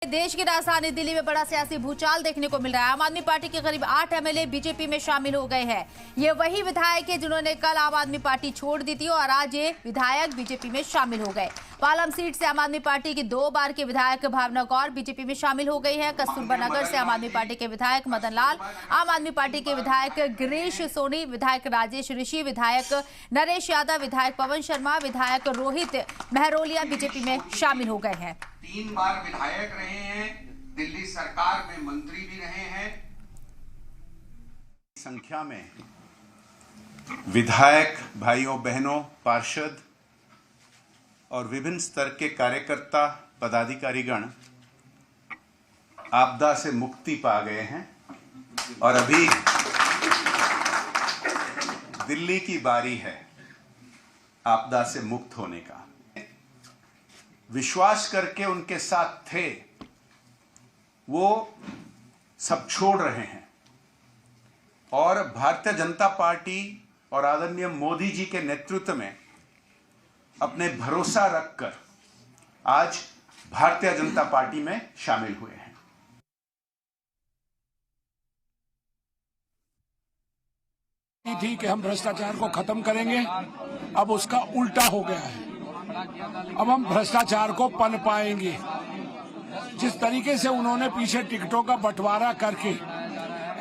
देश की राजधानी दिल्ली में बड़ा सियासी भूचाल देखने को मिल रहा है। आम आदमी पार्टी के करीब 8 एमएलए बीजेपी में शामिल हो गए हैं। ये वही विधायक है जिन्होंने कल आम आदमी पार्टी छोड़ दी थी और आज ये विधायक बीजेपी में शामिल हो गए। पालम सीट से आम आदमी पार्टी की 2 बार के विधायक भावना गौर बीजेपी में शामिल हो गई है। कस्तूरबा नगर से आम आदमी पार्टी के विधायक मदन लाल, आम आदमी पार्टी के विधायक गिरीश सोनी, विधायक राजेश ऋषि, विधायक नरेश यादव, विधायक पवन शर्मा, विधायक रोहित महरोलिया बीजेपी में शामिल हो गए हैं। 3 बार विधायक रहे हैं, दिल्ली सरकार में मंत्री भी रहे हैं। संख्या में विधायक भाइयों बहनों, पार्षद और विभिन्न स्तर के कार्यकर्ता पदाधिकारीगण आपदा से मुक्ति पा गए हैं और अभी दिल्ली की बारी है आपदा से मुक्त होने का। विश्वास करके उनके साथ थे, वो सब छोड़ रहे हैं और भारतीय जनता पार्टी और आदरणीय मोदी जी के नेतृत्व में अपने भरोसा रखकर आज भारतीय जनता पार्टी में शामिल हुए हैं। थी कि हम भ्रष्टाचार को खत्म करेंगे, अब उसका उल्टा हो गया है। अब हम भ्रष्टाचार को पन पाएंगे। जिस तरीके से उन्होंने पीछे टिकटों का बंटवारा करके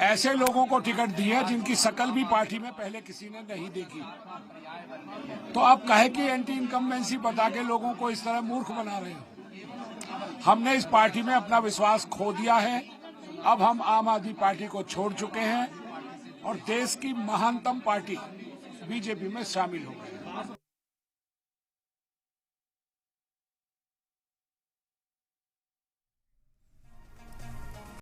ऐसे लोगों को टिकट दिए जिनकी शकल भी पार्टी में पहले किसी ने नहीं देखी, तो आप कहे कि एंटी इनकम्बेंसी बता के लोगों को इस तरह मूर्ख बना रहे हो। हमने इस पार्टी में अपना विश्वास खो दिया है। अब हम आम आदमी पार्टी को छोड़ चुके हैं और देश की महानतम पार्टी बीजेपी में शामिल हो गए।